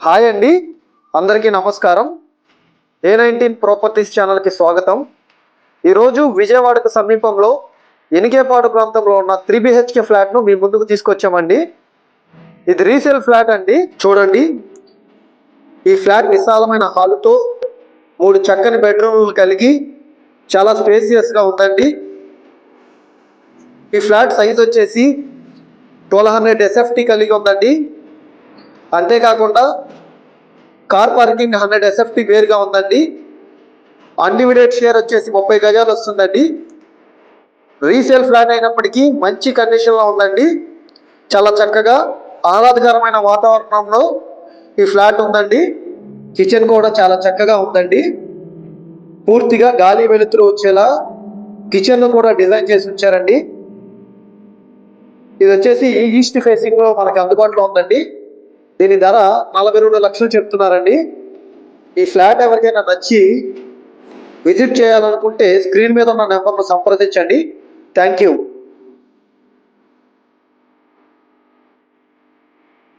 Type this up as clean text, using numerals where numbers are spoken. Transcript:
Hi అండి, అందరికీ నమస్కారం. A19 ప్రాపర్టీస్ ఛానల్కి స్వాగతం. ఈరోజు విజయవాడకు సమీపంలో ఎనికేపాడు ప్రాంతంలో ఉన్న 3 BHK ఫ్లాట్ను మీ ముందుకు తీసుకొచ్చామండి. ఇది రీసేల్ ఫ్లాట్ అండి. చూడండి, ఈ ఫ్లాట్ విశాలమైన హాలుతో 3 చక్కని బెడ్రూమ్లు కలిగి చాలా స్పేసియస్గా ఉందండి. ఈ ఫ్లాట్ సైజ్ వచ్చేసి 1200 SFT కలిగి ఉందండి. అంతేకాకుండా కార్ పార్కింగ్ 100 SFT వేరుగా ఉందండి. అన్డివిడెడ్ షేర్ వచ్చేసి 30 గజాలు వస్తుందండి. రీసేల్ ఫ్లాట్ అయినప్పటికీ మంచి కండిషన్లో ఉందండి. చాలా చక్కగా ఆహ్లాదకరమైన వాతావరణంలో ఈ ఫ్లాట్ ఉందండి. కిచెన్ కూడా చాలా చక్కగా ఉందండి. పూర్తిగా గాలి వెలుతురు వచ్చేలా కిచెన్ కూడా డిజైన్ చేసి ఉంచారండి. ఇది వచ్చేసి ఈస్ట్ ఫేసింగ్ లో మనకి అందుబాటులో ఉందండి. దీని ధర 42 లక్షలు చెప్తున్నారండి. ఈ ఫ్లాట్ ఎవరికైనా నచ్చి విజిట్ చేయాలనుకుంటే స్క్రీన్ మీద ఉన్న నెంబర్ను సంప్రదించండి. Thank you.